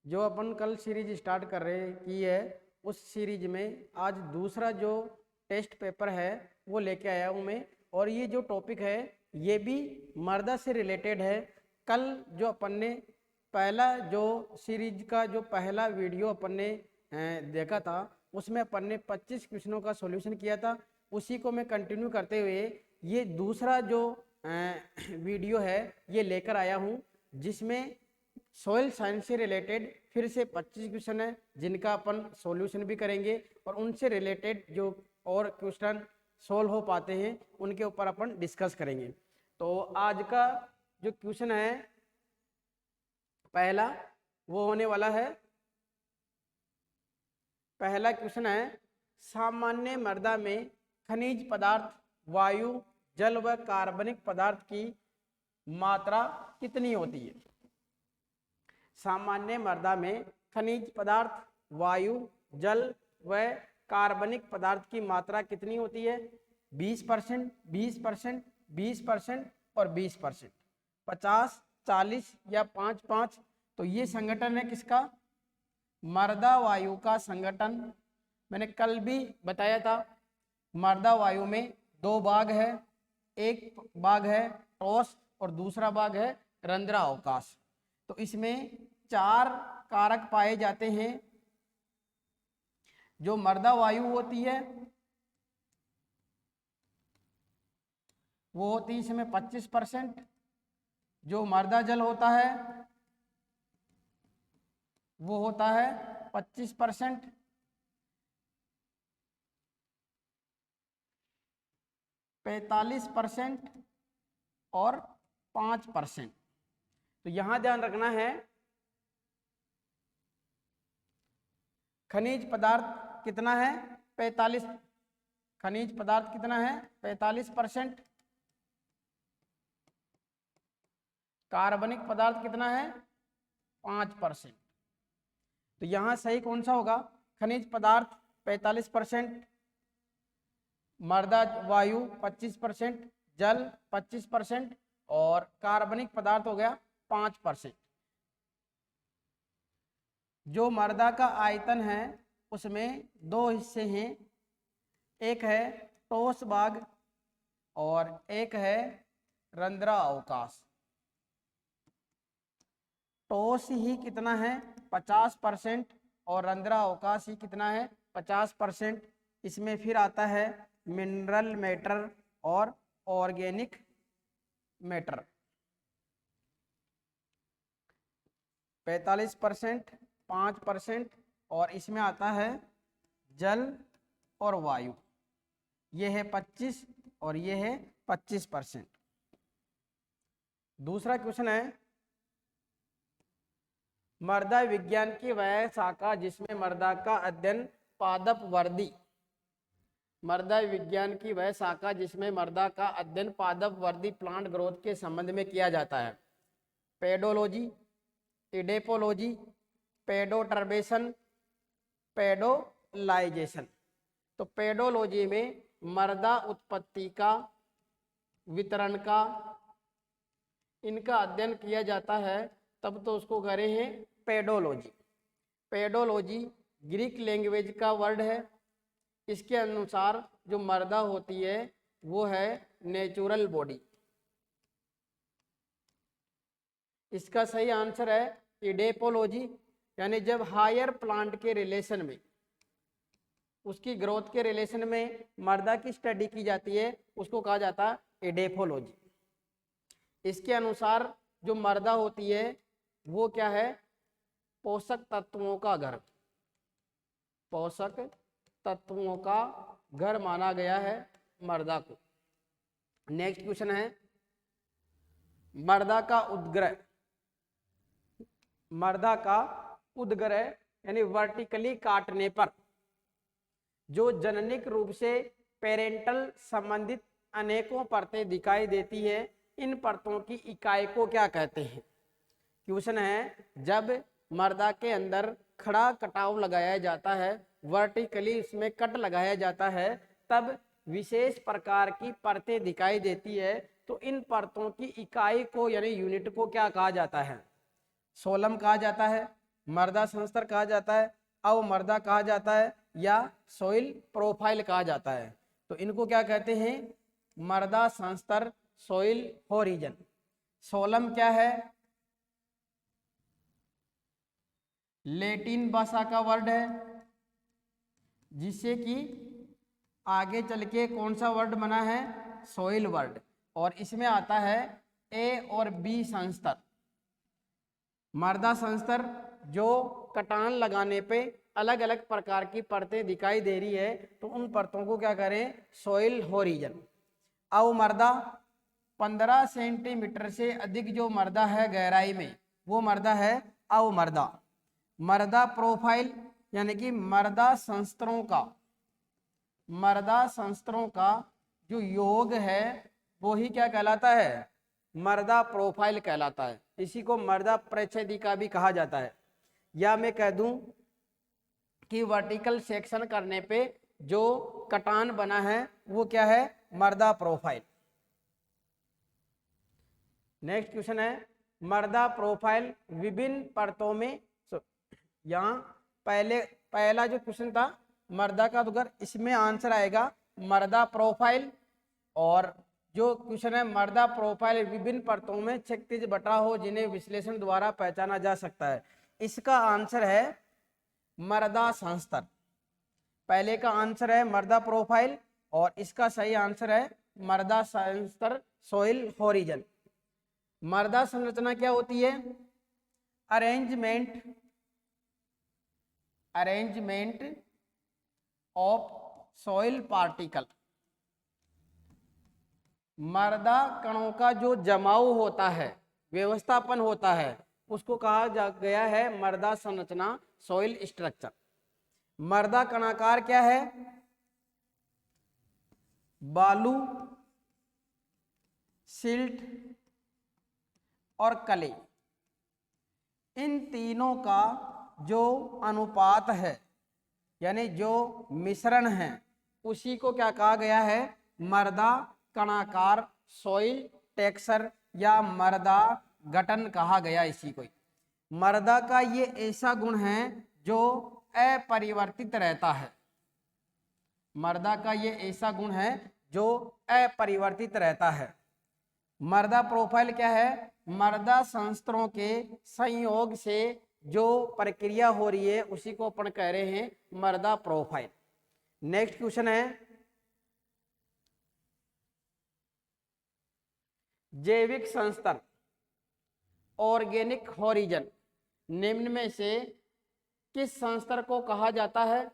जो अपन कल series start कर रहे की है, उस सीरीज में आज दूसरा जो टेस्ट पेपर है वो लेके आया हूँ मैं। और ये जो टॉपिक है ये भी मर्दा से रिलेटेड है। कल जो अपन ने पहला जो सीरीज का जो पहला वीडियो अपन ने देखा था, उसमें अपन ने 25 क्वेश्चनों का सॉल्यूशन किया था। उसी को मैं कंटिन्यू करते हुए ये दूसरा जो वीडियो है ये लेकर आया हूँ, जिसमें सॉइल साइंस से रिलेटेड फिर से 25 क्वेश्चन है जिनका अपन सॉल्यूशन भी करेंगे और उनसे रिलेटेड जो और क्वेश्चन सॉल्व हो पाते हैं उनके ऊपर अपन डिस्कस करेंगे। तो आज का जो क्वेश्चन है पहला वो होने वाला है, पहला क्वेश्चन है सामान्य मृदा में खनिज पदार्थ, वायु, जल व कार्बनिक पदार्थ की मात्रा कितनी होती है। सामान्य मृदा में खनिज पदार्थ, वायु, जल व कार्बनिक पदार्थ की मात्रा कितनी होती है। 20%, 20%, 20% और 20%, 50, 40 या 5-5। तो ये संगठन है किसका, मृदा वायु का संगठन। मैंने कल भी बताया था मृदा वायु में दो भाग है, एक भाग है ठोस और दूसरा भाग है रंध्र अवकाश। तो इसमें 4 कारक पाए जाते हैं। जो मृदा वायु होती है वो होती है इसमें 25%। जो मृदा जल होता है वो होता है 25%। 45% और 5%। तो यहां ध्यान रखना है खनिज पदार्थ कितना है 45, खनिज पदार्थ कितना है 45%। कार्बनिक पदार्थ कितना है 5%। तो यहां सही कौन सा होगा, खनिज पदार्थ 45%, मृदा वायु 25%, जल 25% और कार्बनिक पदार्थ हो गया 5%। जो मृदा का आयतन है उसमें 2 हिस्से हैं, एक है ठोस भाग और एक है रंध्र अवकाश। ठोस ही कितना है 50% और रंध्र अवकाश ही कितना है 50%। इसमें फिर आता है मिनरल मैटर और ऑर्गेनिक मैटर। 45%, 5% और इसमें आता है जल और वायु। ये है 25 और ये है 25%। दूसरा क्वेश्चन है मृदा विज्ञान की वह शाखा जिसमें मृदा का अध्ययन पादप वर्दी, मृदा विज्ञान की वह शाखा जिसमें मृदा का अध्ययन पादप वर्दी प्लांट ग्रोथ के संबंध में किया जाता है। पेडोलॉजी, इडेपोलॉजी, पेडोटर्बेशन, पेडोलाइजेशन। तो पेडोलॉजी में मृदा उत्पत्ति का, वितरण का, इनका अध्ययन किया जाता है, तब तो उसको कह रहे हैं पेडोलॉजी। पेडोलॉजी ग्रीक लैंग्वेज का वर्ड है। इसके अनुसार जो मृदा होती है वो है नेचुरल बॉडी। इसका सही आंसर है इडेपोलॉजी, यानी जब हायर प्लांट के रिलेशन में, उसकी ग्रोथ के रिलेशन में मृदा की स्टडी की जाती है उसको कहा जाता है इडेपोलॉजी। इसके अनुसार जो मृदा होती है वो क्या है, पोषक तत्वों का घर, पोषक तत्वों का घर माना गया है मृदा को। नेक्स्ट क्वेश्चन है मृदा का उद्ग्रह, मृदा का उद्ग्रह यानी वर्टिकली काटने पर जो जननिक रूप से पेरेंटल संबंधित अनेकों परतें दिखाई देती है, इन परतों की इकाई को क्या कहते हैं। क्वेश्चन है जब मृदा के अंदर खड़ा कटाव लगाया जाता है, वर्टिकली इसमें कट लगाया जाता है, तब विशेष प्रकार की परतें दिखाई देती है। तो इन परतों की इकाई को यानी यूनिट को क्या कहा जाता है, सोलम कहा जाता है, मृदा संस्तर कहा जाता है, अवमृदा कहा जाता है, या सॉइल प्रोफाइल कहा जाता है। तो इनको क्या कहते हैं? मृदा संस्तर, सॉइल होरिजन। सोलम क्या है? लैटिन भाषा का वर्ड है, जिससे कि आगे चल के कौन सा वर्ड बना है? Soil word. और इसमें आता है ए और बी संस्तर। मृदा संस्तर जो कटान लगाने पे अलग अलग प्रकार की परतें दिखाई दे रही है, तो उन परतों को क्या करें? Soil horizon. अवमृदा 15 सेंटीमीटर से अधिक जो मृदा है गहराई में, वो मृदा है अवमृदा। मृदा प्रोफाइल यानी कि मृदा संस्तरों का जो योग है वो ही क्या कहलाता है? मृदा प्रोफाइल कहलाता है। इसी को मृदा प्रच्छेदिका भी कहा जाता है। या मैं कह दूं कि वर्टिकल सेक्शन करने पे जो कटान बना है वो क्या है? मृदा प्रोफाइल। नेक्स्ट क्वेश्चन है, मृदा प्रोफाइल विभिन्न परतों में। यहाँ पहला जो क्वेश्चन था मृदा का, तो अगर इसमें आंसर आएगा मृदा प्रोफाइल। और जो क्वेश्चन है मृदा प्रोफाइल विभिन्न परतों में क्षैतिज बटा हो जिन्हें विश्लेषण द्वारा पहचाना जा सकता है, इसका आंसर है मृदा संस्तर। पहले का आंसर है मृदा प्रोफाइल और इसका सही आंसर है मृदा संस्तर, सॉइल होरिजन। मृदा संरचना क्या होती है? Arrangement of soil particle. मृदा कणों का जो जमाव होता है, व्यवस्थापन होता है, उसको कहा गया है मृदा संरचना, सॉइल स्ट्रक्चर। मृदा कणाकार क्या है? बालू, सिल्ट और कले, इन तीनों का जो अनुपात है यानी जो मिश्रण है, उसी को क्या कहा गया है? मृदा कणाकार, सॉइल टेक्सचर या मृदा गठन कहा गया इसी को। मृदा का ये ऐसा गुण है जो अपरिवर्तित रहता है। मृदा का ये ऐसा गुण है जो अपरिवर्तित रहता है। मृदा प्रोफाइल क्या है? मृदा संस्तरों के संयोग से जो प्रक्रिया हो रही है उसी को अपन कह रहे हैं मृदा प्रोफाइल। नेक्स्ट क्वेश्चन है, जैविक संस्तर, ऑर्गेनिक होरिजन, निम्न में से किस संस्तर को कहा जाता है?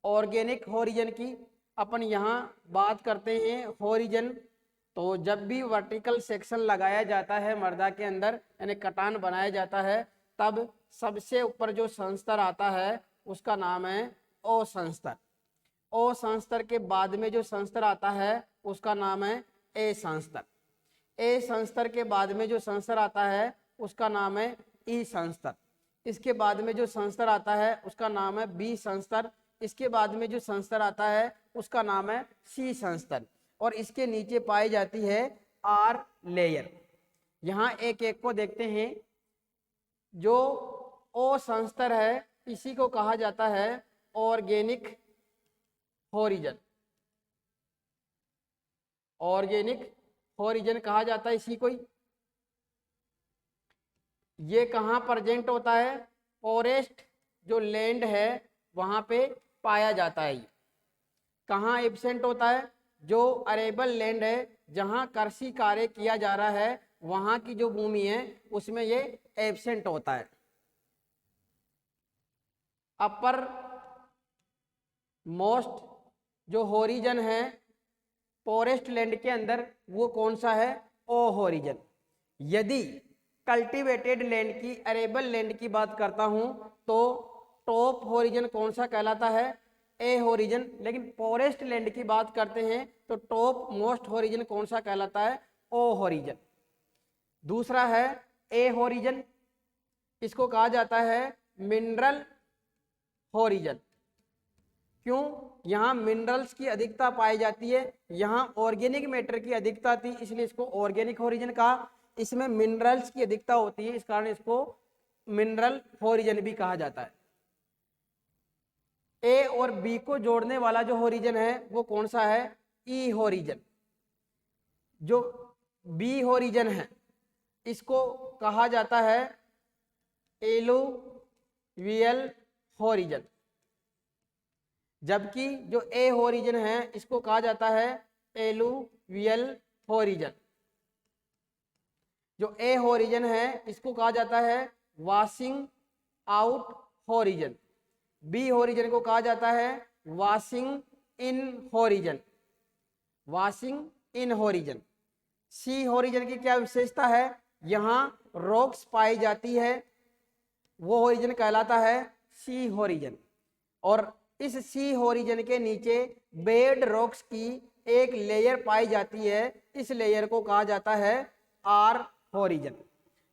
ऑर्गेनिक होरिजन की अपन यहाँ बात करते हैं। होरिजन तो जब भी वर्टिकल सेक्शन लगाया जाता है मृदा के अंदर, यानी कटान बनाया जाता है, तब सबसे ऊपर जो संस्तर आता है उसका नाम है ओ संस्तर। ओ संस्तर के बाद में जो संस्तर आता है उसका नाम है ए संस्तर। ए संस्तर के बाद में जो संस्तर आता है उसका नाम है ई संस्तर। इसके बाद में जो संस्तर आता है उसका नाम है बी संस्तर। इसके बाद में जो संस्तर आता है उसका नाम है सी संस्तर। और इसके नीचे पाई जाती है आर लेयर। यहाँ एक एक को देखते हैं। जो ओ संस्तर है इसी को कहा जाता है ऑर्गेनिक होरिजन। ऑर्गेनिक होरिजन कहा जाता है इसी को ही। ये कहाँ प्रेजेंट होता है? फॉरेस्ट जो लैंड है वहां पे पाया जाता है। कहाँ एब्सेंट होता है? जो अरेबल लैंड है जहां कृषि कार्य किया जा रहा है वहां की जो भूमि है उसमें ये एब्सेंट होता है। अपर मोस्ट जो होरिजन है फॉरेस्ट लैंड के अंदर वो कौन सा है? ओ होरिजन। यदि कल्टीवेटेड लैंड की, अरेबल लैंड की बात करता हूं तो टॉप होरिजन कौन सा कहलाता है? ए होरिजन। लेकिन फॉरेस्ट लैंड की बात करते हैं तो टॉप मोस्ट होरिजन कौन सा कहलाता है? ओ होरिजन। दूसरा है ए होरिजन, इसको कहा जाता है मिनरल होरिजन। क्यों? यहाँ मिनरल्स की अधिकता पाई जाती है, यहाँ ऑर्गेनिक मैटर की अधिकता थी, इसलिए इसको ऑर्गेनिक होरिजन कहा। इसमें मिनरल्स की अधिकता होती है, इस कारण इसको मिनरल होरिजन भी कहा जाता है। ए और बी को जोड़ने वाला जो होरिजन है वो कौन सा है? ई होरिजन। जो बी होरिजन है इसको कहा जाता है एलुवियल होरिजन, जबकि जो ए होरिजन है इसको कहा जाता है एलुवियल होरिजन। जो ए होरिजन है इसको कहा जाता है washing out horizon. B horizon को कहा जाता है washing in horizon, washing in horizon. C horizon की क्या विशेषता है? यहाँ रॉक्स पाई जाती है, वो होरिजन कहलाता है सी होरिजन। और इस सी होरिजन के नीचे बेड रॉक्स की एक लेयर पाई जाती है, इस लेयर को कहा जाता है आर होरिजन।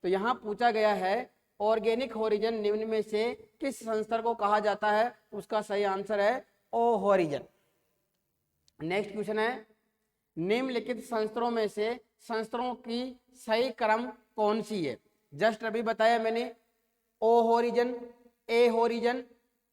तो यहाँ पूछा गया है ऑर्गेनिक होरिजन निम्न में से किस संस्तर को कहा जाता है? उसका सही आंसर है ओ होरिजन। नेक्स्ट क्वेश्चन है, निम्नलिखित संस्तरों में से संस्तरों की सही क्रम कौन सी है? जस्ट अभी बताया मैंने, ओ होरिजन, ए होरिजन,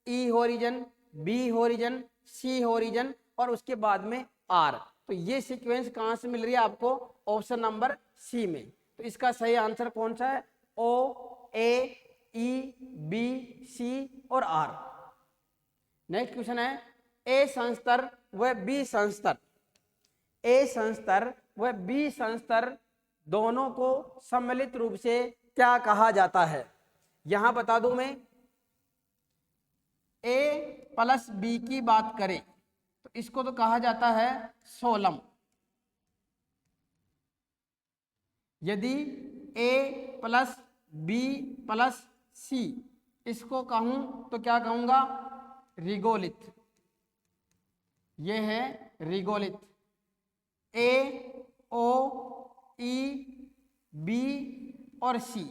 ई horizon, B horizon, C horizon और उसके बाद में आर। तो ये सीक्वेंस कहाँ से मिल रही है आपको? ऑप्शन नंबर सी में। तो इसका सही आंसर कौन सा है? ओ, ए, ई, बी, सी और आर। नेक्स्ट क्वेश्चन है, ए संस्तर व बी संस्तर, ए संस्तर व बी संस्तर दोनों को सम्मिलित रूप से क्या कहा जाता है? यहां बता दूं मैं, ए प्लस बी की बात करें तो इसको तो कहा जाता है सोलम। यदि ए प्लस बी प्लस सी इसको कहूं तो क्या कहूंगा? रिगोलिथ। यह है रिगोलिथ। ए, ओ, ई, बी और सी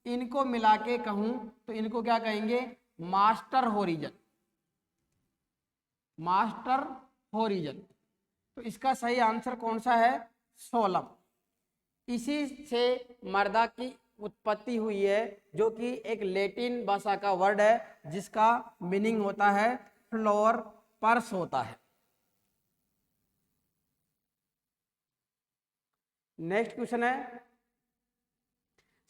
इनको मिला के कहूं तो इनको क्या कहेंगे? Master horizon, master horizon. तो इसका सही आंसर कौन सा है? सोलम। इसी से मर्दा की उत्पत्ति हुई है, जो कि एक लैटिन भाषा का वर्ड है जिसका मीनिंग होता है फ्लोर, पर्स होता है। नेक्स्ट क्वेश्चन है,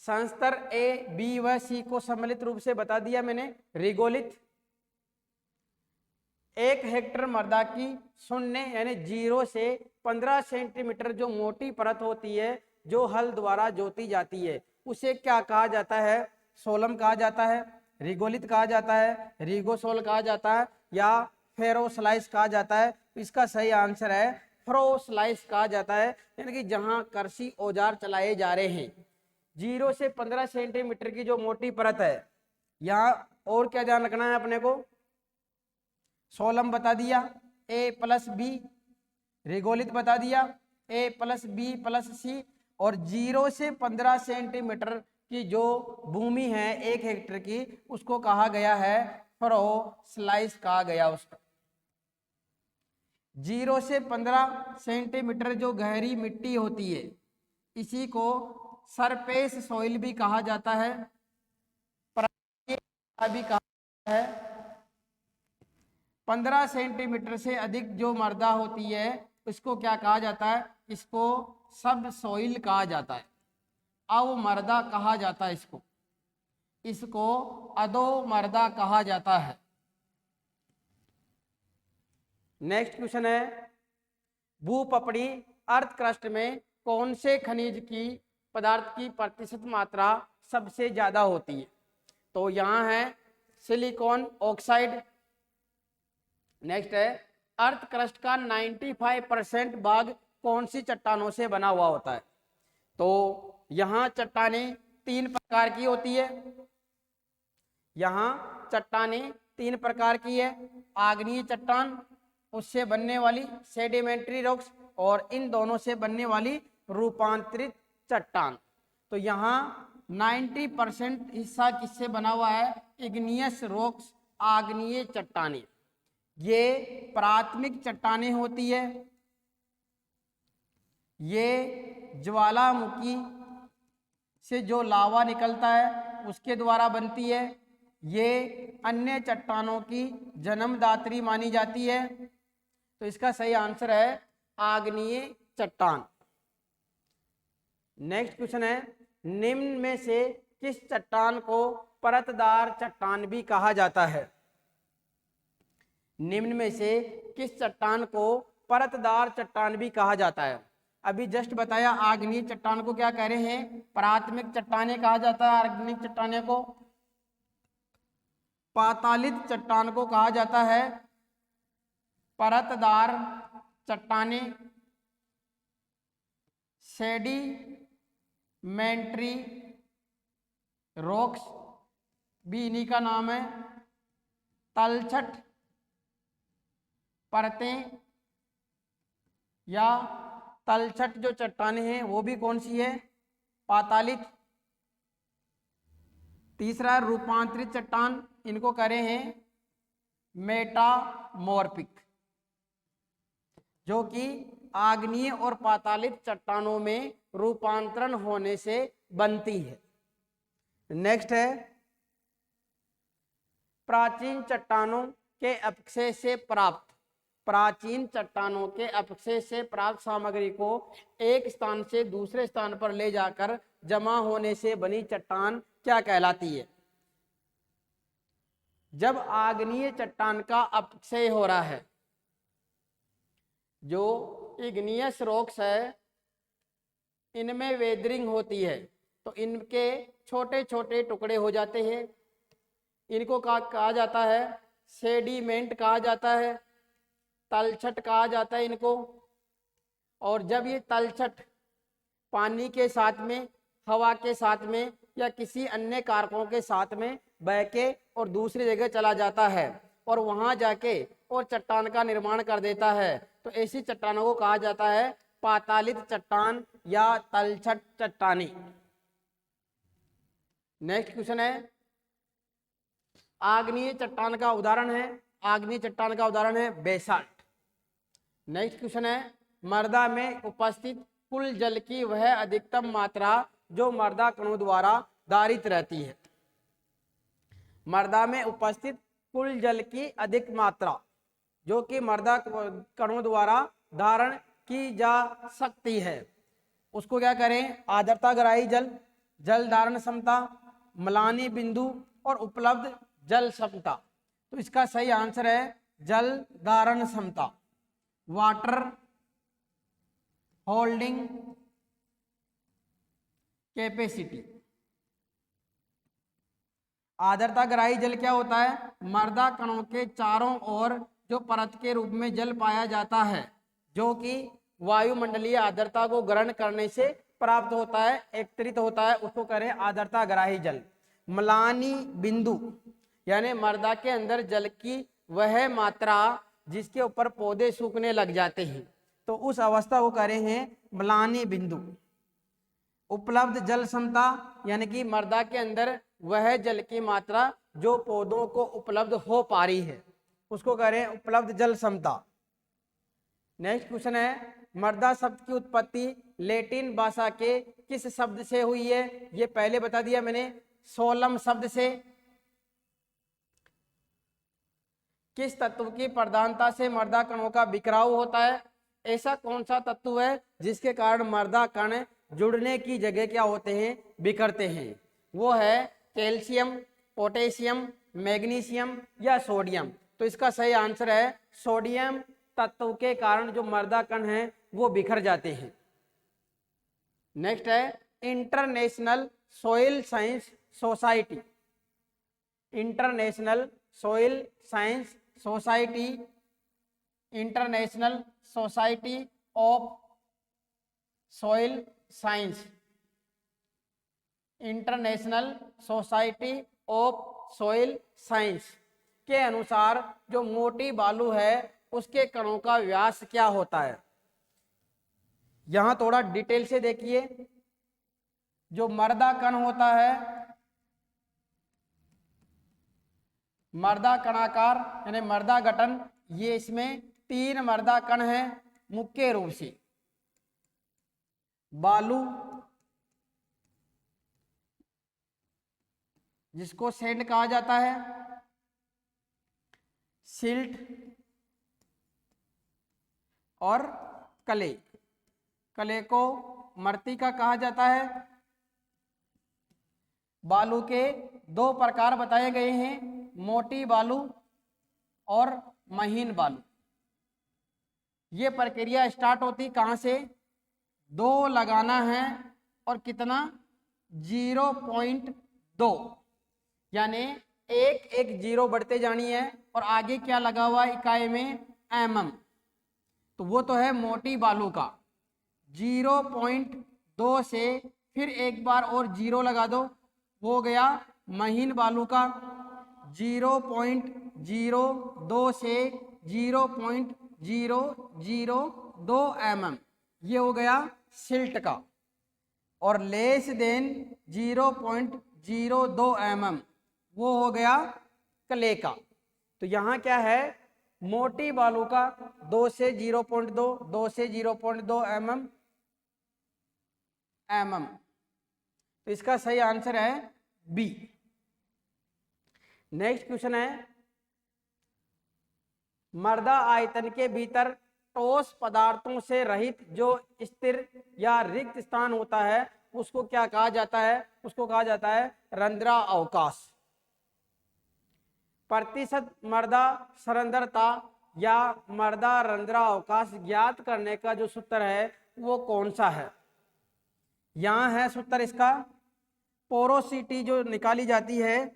संस्तर ए, बी व सी को सम्मिलित रूप से बता दिया मैंने, रिगोलिथ। 1 हेक्टेयर मृदा की शून्य यानी 0 से 15 सेंटीमीटर जो मोटी परत होती है जो हल द्वारा जोती जाती है उसे क्या कहा जाता है? सोलम कहा जाता है, रिगोलिथ कहा जाता है, रिगोसोल कहा जाता है या फेरोस्लाइस कहा जाता है। इसका सही आंसर है फेरोस्लाइस कहा जाता है। यानी कि जहां कृषि औजार चलाए जा रहे हैं, 0 से 15 सेंटीमीटर की जो मोटी परत है, यहाँ और क्या ध्यान रखना है अपने को? सोलम बता दिया, ए प्लस बी, रिगोलिथ बता दिया, ए प्लस बी प्लस सी, और 0 से 15 सेंटीमीटर की जो भूमि है 1 हेक्टेयर की उसको कहा गया है फेरोस्लाइस कहा गया उसको। 0 से 15 सेंटीमीटर जो गहरी मिट्टी होती है इसी को सरफेस सॉइल भी कहा जाता है, भी कहा जाता है। 15 सेंटीमीटर से अधिक जो मृदा होती है इसको क्या कहा जाता है? इसको सब सॉइल कहा जाता है, अव मृदा कहा जाता है इसको, इसको अधो मृदा कहा जाता है। नेक्स्ट क्वेश्चन है, भूपपड़ी अर्थ क्रस्ट में कौन से खनिज की पदार्थ की प्रतिशत मात्रा सबसे ज्यादा होती है? तो यहाँ है सिलिकॉन ऑक्साइड। नेक्स्ट है, अर्थ क्रस्ट का 95% भाग कौन सी चट्टानों से बना हुआ होता है? तो यहाँ चट्टानें 3 प्रकार की होती है। यहाँ चट्टानें 3 प्रकार की है, आग्नेय चट्टान, उससे बनने वाली सेडिमेंट्री रॉक्स, और इन दोनों से बनने वाली रूपांतरित चट्टान। तो यहाँ 90% हिस्सा किससे बना हुआ है? इग्नियस रॉक्स, आग्नेय चट्टानें। ये प्राथमिक चट्टानें होती है, ये ज्वालामुखी से जो लावा निकलता है उसके द्वारा बनती है। ये अन्य चट्टानों की जन्मदात्री मानी जाती है। तो इसका सही आंसर है आग्नेय चट्टान। नेक्स्ट क्वेश्चन है, निम्न में से किस चट्टान को परतदार चट्टान भी कहा जाता है? निम्न में से किस चट्टान को परतदार चट्टान भी कहा जाता है? अभी जस्ट बताया आग्नेय चट्टान को क्या कह रहे हैं? प्राथमिक चट्टानें कहा जाता है आग्नेय चट्टानें को। पातालित चट्टान को कहा जाता है परतदार चट्टानें। सेडिमेंट्री रॉक्स भी इन्हीं का नाम है। तलछट परतें या तलछट जो चट्टानें हैं वो भी कौन सी है? पातालित। तीसरा रूपांतरित चट्टान, इनको कह रहे हैं मेटामॉर्फिक, जो कि आग्नेय और पातालित चट्टानों में रूपांतरण होने से बनती है। नेक्स्ट है, प्राचीन चट्टानों के अपक्षय से प्राप्त, प्राचीन चट्टानों के अपक्षय से प्राप्त सामग्री को एक स्थान से दूसरे स्थान पर ले जाकर जमा होने से बनी चट्टान क्या कहलाती है? जब आग्नेय चट्टान का अपक्षय हो रहा है, जो इग्नियस रॉक्स है इनमें वेदरिंग होती है, तो इनके छोटे छोटे टुकड़े हो जाते हैं। इनको कहा जाता है सेडिमेंट कहा जाता है, तलछट कहा जाता है इनको। और जब ये तलछट पानी के साथ में, हवा के साथ में या किसी अन्य कारकों के साथ में बह के और दूसरी जगह चला जाता है और वहां जाके और चट्टान का निर्माण कर देता है, तो ऐसी चट्टानों को कहा जाता है पातालित चट्टान या तलछट चट्टानी। नेक्स्ट क्वेश्चन है, आग्नेय चट्टान का उदाहरण है, आग्नेय चट्टान का उदाहरण है बेसाल्ट। नेक्स्ट क्वेश्चन है, मृदा में उपस्थित कुल जल की वह अधिकतम मात्रा जो मृदा कणों द्वारा धारित रहती है। मृदा में उपस्थित कुल जल की अधिक मात्रा जो कि मृदा कणों द्वारा धारण की जा सकती है, उसको क्या करें? आर्द्रताग्राही जल, जल धारण क्षमता, म्लानी बिंदु और उपलब्ध जल क्षमता। तो इसका सही आंसर है जल धारण क्षमता, वाटर होल्डिंग कैपेसिटी। आर्द्रताग्राही जल क्या होता है? मृदा कणों के चारों ओर जो परत के रूप में जल पाया जाता है, जो कि वायुमंडलीय आर्द्रता को ग्रहण करने से प्राप्त होता है, एकत्रित होता है, उसको करें आर्द्रताग्राही जल। म्लानी बिंदु यानी मृदा के अंदर जल की वह मात्रा जिसके ऊपर पौधे सूखने लग जाते हैं, तो उस अवस्था को कह रहे हैं म्लानी बिंदु। उपलब्ध जल क्षमता यानी कि मृदा के अंदर वह जल की मात्रा जो पौधों को उपलब्ध हो पा रही है, उसको कह रहे हैं उपलब्ध जल क्षमता। नेक्स्ट क्वेश्चन है, मृदा शब्द की उत्पत्ति लैटिन भाषा के किस शब्द से हुई है? ये पहले बता दिया मैंने, सोलम शब्द से। किस तत्व की प्रधानता से मृदा कणों का बिखराव होता है? ऐसा कौन सा तत्व है जिसके कारण मृदा कण जुड़ने की जगह क्या होते हैं? बिखरते हैं। वो है कैल्शियम, पोटेशियम, मैग्नीशियम या सोडियम। तो इसका सही आंसर है सोडियम तत्व के कारण जो मृदा कण हैं वो बिखर जाते हैं। नेक्स्ट है international soil science society. International soil science society, international society of soil science, international society of soil science के अनुसार जो मोटी बालू है उसके कणों का व्यास क्या होता है? यहां थोड़ा डिटेल से देखिए। जो मृदा कण होता है, मृदा कणाकार यानी मृदा गठन, ये इसमें 3 मृदा कण हैं मुख्य रूप से। बालू, जिसको सैंड कहा जाता है, सिल्ट और क्ले। क्ले को मृत्तिका कहा जाता है। बालू के दो प्रकार बताए गए हैं, मोटी बालू और महीन बालू। ये प्रक्रिया स्टार्ट होती कहाँ से, 2 लगाना है और कितना 0.2, यानी एक एक जीरो बढ़ते जानी है और आगे क्या लगा हुआ इकाई में mm। तो वो तो है मोटी बालू का। 0.2 से फिर एक बार और जीरो लगा दो, हो गया महीन बालू का। 0.02 से 0.002 mm, ये हो गया सिल्ट का। और लेस देन 0.02 mm, वो हो गया क्ले का। तो यहाँ क्या है, मोटी बालू का 2 से 0.2, 2 से 0.2 mm। तो इसका सही आंसर है बी। नेक्स्ट क्वेश्चन है, मर्दा आयतन के भीतर ठोस पदार्थों से रहित जो स्थिर या रिक्त स्थान होता है उसको क्या कहा जाता है, उसको कहा जाता है रंध्रा अवकाश। प्रतिशत मर्दा सांद्रता या मर्दा रंध्रा अवकाश ज्ञात करने का जो सूत्र है वो कौन सा है। यहां है सूत्र इसका, पोरोसिटी जो निकाली जाती है,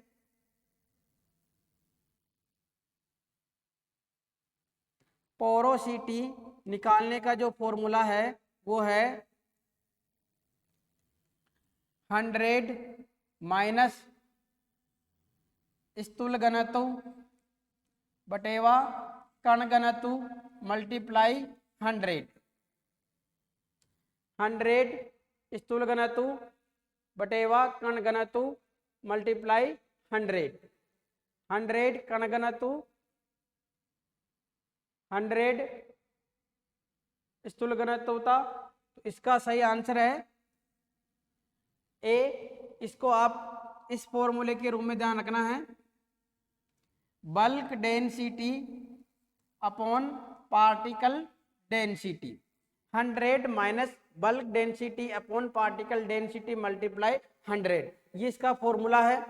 पोरोसिटी निकालने का जो फॉर्मूला है वो है 100 माइनस स्थूल घनत्व बटेवा कण घनत्व मल्टीप्लाई 100। 100 स्थूल घनत्व बटेवा कण घनत्व मल्टीप्लाई 100। 100 कण घनत्व, 100 स्थूल घनत्व होता। तो इसका सही आंसर है ए। इसको आप इस फॉर्मूले के रूप में ध्यान रखना है, bulk density upon particle density. 100 minus bulk density upon particle density multiply 100, ये इसका फॉर्मूला है।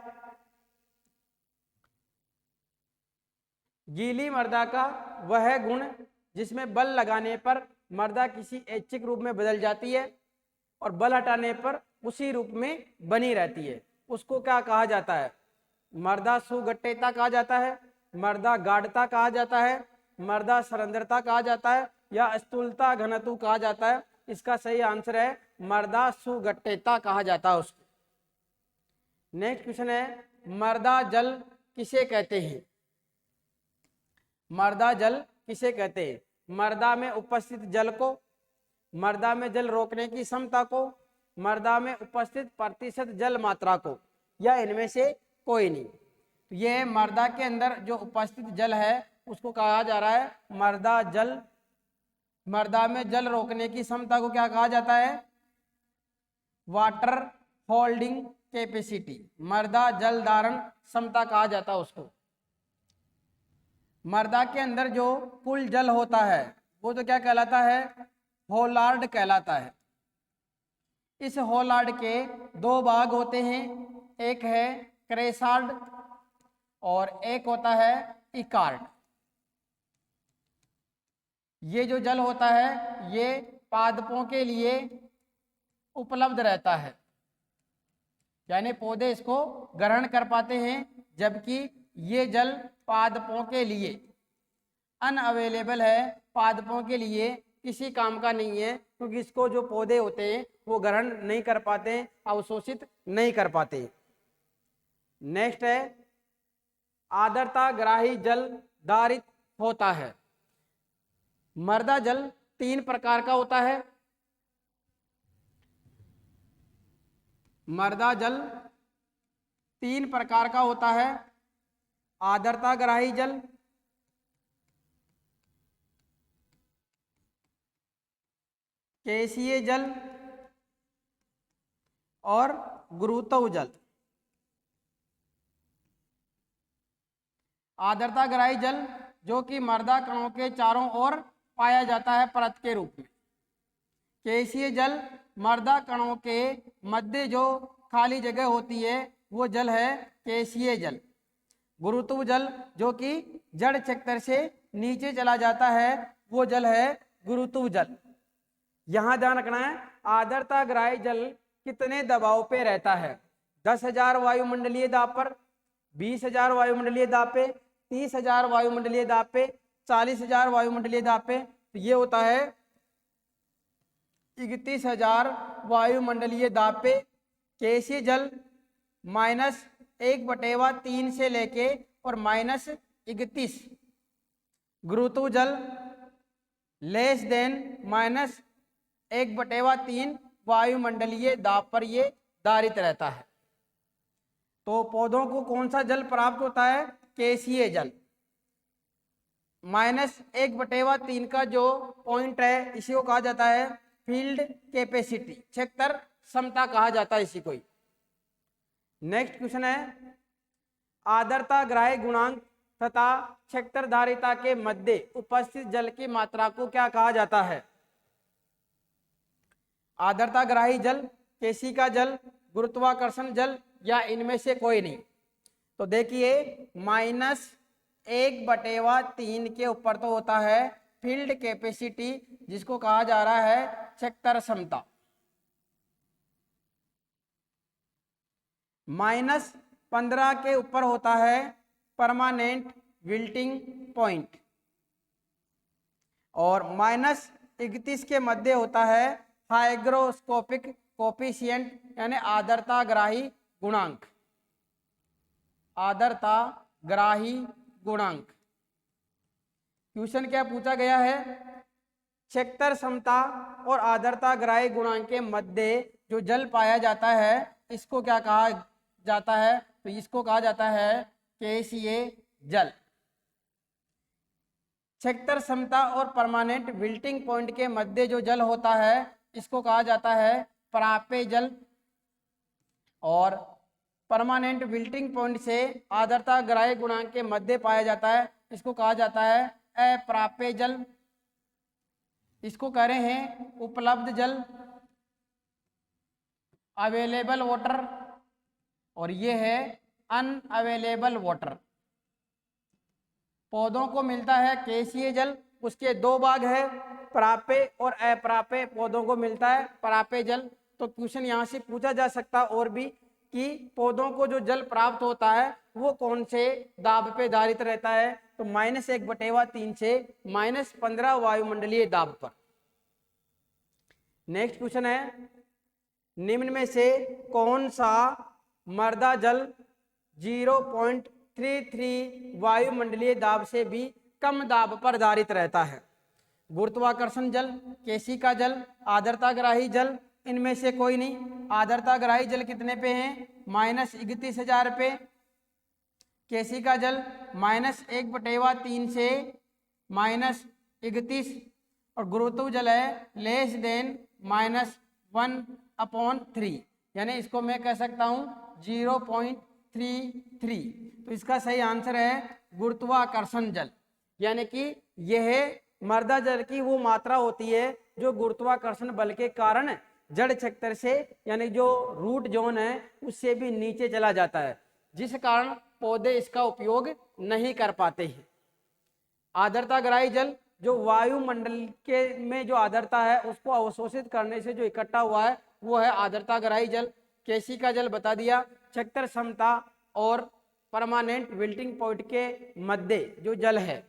गीली मृदा का वह गुण जिसमें बल लगाने पर मृदा किसी ऐच्छिक रूप में बदल जाती है और बल हटाने पर उसी रूप में बनी रहती है, उसको क्या कहा जाता है। मृदा सुगठिता कहा जाता है, मृदा गाढ़ता कहा जाता है, मृदा सांद्रता कहा जाता है या स्थूलता घनत्व कहा जाता है। इसका सही आंसर है मृदा सुगठिता कहा जाता है उसको। नेक्स्ट क्वेश्चन है, मृदा जल किसे कहते हैं। मृदा जल किसे कहते हैं, मृदा में उपस्थित जल को, मृदा में जल रोकने की क्षमता को, मृदा में उपस्थित प्रतिशत जल मात्रा को, या इनमें से कोई नहीं। तो ये मृदा के अंदर जो उपस्थित जल है उसको कहा जा रहा है मृदा जल। मृदा में जल रोकने की क्षमता को क्या कहा जाता है, वाटर होल्डिंग कैपेसिटी, मृदा जल धारण क्षमता कहा जाता है उसको। मृदा के अंदर जो कुल जल होता है वो तो क्या कहलाता है, होलार्ड कहलाता है। इस होलार्ड के 2 भाग होते हैं, एक है क्रेसार्ड और एक होता है इकार्ड। ये जो जल होता है ये पादपों के लिए उपलब्ध रहता है, यानी पौधे इसको ग्रहण कर पाते हैं, जबकि ये जल पादपों के लिए अनअवेलेबल है, पादपों के लिए किसी काम का नहीं है, क्योंकि इसको जो पौधे होते हैं वो ग्रहण नहीं कर पाते, अवशोषित नहीं कर पाते। नेक्स्ट है, आर्द्रता ग्राही जल धारित होता है। मृदा जल 3 प्रकार का होता है। मृदा जल 3 प्रकार का होता है, आर्द्रता ग्राही जल, केशिय जल और गुरुत्व जल। आर्द्रताग्राही जल जो कि मृदा कणों के चारों ओर पाया जाता है परत के रूप में। केशीय जल मृदा कणों के मध्य जो खाली जगह होती है वो जल है केशीय जल। गुरुत्व जल जो कि जड़ क्षेत्र से नीचे चला जाता है वो जल है गुरुत्व जल। यहां ध्यान रखना है, आर्द्रताग्राही जल कितने दबाव पे रहता है? 10,000 वायुमंडलीय दाब पर, 20,000 वायुमंडलीय दाब पे, 30,000 वायुमंडलीय दाब पे, 40,000 वायुमंडलीय दाब पे। तो ये होता है 31,000 वायुमंडलीय दाब पे। केशीय जल -1/3 से लेके और -31। गुरुत्व जल लेस देन -1/3 वायुमंडलीय दाब पर ये धारित रहता है। तो पौधों को कौन सा जल प्राप्त होता है? केशीय जल। -1/3 का जो पॉइंट है इसी को कहा जाता है फील्ड कैपेसिटी, क्षेत्र क्षमता कहा जाता है इसी को। नेक्स्ट क्वेश्चन है, आर्द्रताग्राही गुणांक तथा क्षेत्रधारिता के मध्य उपस्थित जल की मात्रा को क्या कहा जाता है? आर्द्रताग्राही जल, केशिका जल, गुरुत्वाकर्षण जल या इनमें से कोई नहीं? तो देखिए -1/3 के ऊपर तो होता है फील्ड कैपेसिटी जिसको कहा जा रहा है क्षेत्र क्षमता। -15 के ऊपर होता है परमानेंट विल्टिंग पॉइंट और -31 के मध्य होता है हाइग्रोस्कोपिक कोफिशिएंट यानी आर्द्रताग्राही गुणांक। आर्द्रताग्राही गुणांक क्वेश्चन क्या पूछा गया है? क्षेत्र क्षमता और आर्द्रताग्राही गुणांक के मध्य जो जल पाया जाता है इसको क्या कहा जाता है? तो इसको कहा जाता है केशीय जल। क्षेत्र क्षमता और परमानेंट विल्टिंग पॉइंट के मध्य जो जल होता है इसको कहा जाता है प्राप्य जल और परमानेंट विल्टिंग पॉइंट से आर्द्रताग्राही गुणांक के मध्य पाया जाता है इसको कहा जाता है अप्राप्य जल। इसको कह रहे हैं उपलब्ध जल, अवेलेबल वाटर, और ये है अनअवेलेबल वाटर। पौधों को मिलता है केशीय जल, उसके दो भाग है प्राप्य और अप्राप्य। पौधों को मिलता है प्राप्य जल। तो क्वेश्चन यहाँ से पूछा जा सकता और भी कि पौधों को जो जल प्राप्त होता है वो कौन से दाब पे धारित रहता है? तो -1/3 से -15 वायुमंडलीय दाब पर। नेक्स्ट क्वेश्चन है, निम्न में से कौन सा मृदा जल 0.33 वायुमंडलीय दाब से भी कम दाब पर धारित रहता है? गुरुत्वाकर्षण जल, केशिका जल, आर्द्रताग्राही जल, इनमें से कोई नहीं। आर्द्रताग्राही जल कितने पे हैं? -31,000 पे। केशिका जल -1/3 से -31 और गुरुत्व जल है लेस देन -1/3 यानी इसको मैं कह सकता हूं 0.33। तो इसका सही आंसर है गुरुत्वाकर्षण जल। यानी कि यह मृदा जल की वो मात्रा होती है जो गुरुत्वाकर्षण बल के कारण जड़ क्षेत्र से यानी जो रूट जोन है उससे भी नीचे चला जाता है, जिस कारण पौधे इसका उपयोग नहीं कर पाते हैं। आर्द्रताग्राही जल जो वायुमंडल के में जो आर्द्रता है उसको अवशोषित करने से जो इकट्ठा हुआ है वो है आर्द्रताग्राही जल। केशिका जल बता दिया। क्षेत्र क्षमता और परमानेंट विल्टिंग पॉइंट के मध्य जो जल है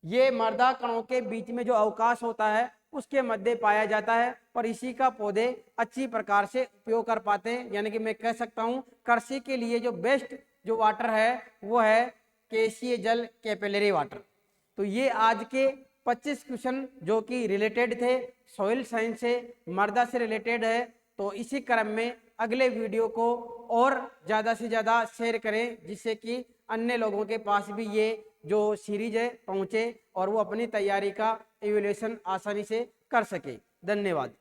ये मृदा कणों के बीच में जो अवकाश होता है उसके मध्य पाया जाता है और इसी का पौधे अच्छी प्रकार से उपयोग कर पाते हैं। यानी कि मैं कह सकता हूं कृषि के लिए जो बेस्ट जो वाटर है वो है केशीय जल, कैपिलरी वाटर। तो ये आज के 25 क्वेश्चन जो कि रिलेटेड थे सॉइल साइंस से, मृदा से रिलेटेड है। तो इसी क्रम में अगले वीडियो को और ज़्यादा से ज़्यादा शेयर करें जिससे कि अन्य लोगों के पास भी ये जो सीरीज है पहुँचे और वो अपनी तैयारी का इवैल्यूएशन आसानी से कर सके। धन्यवाद।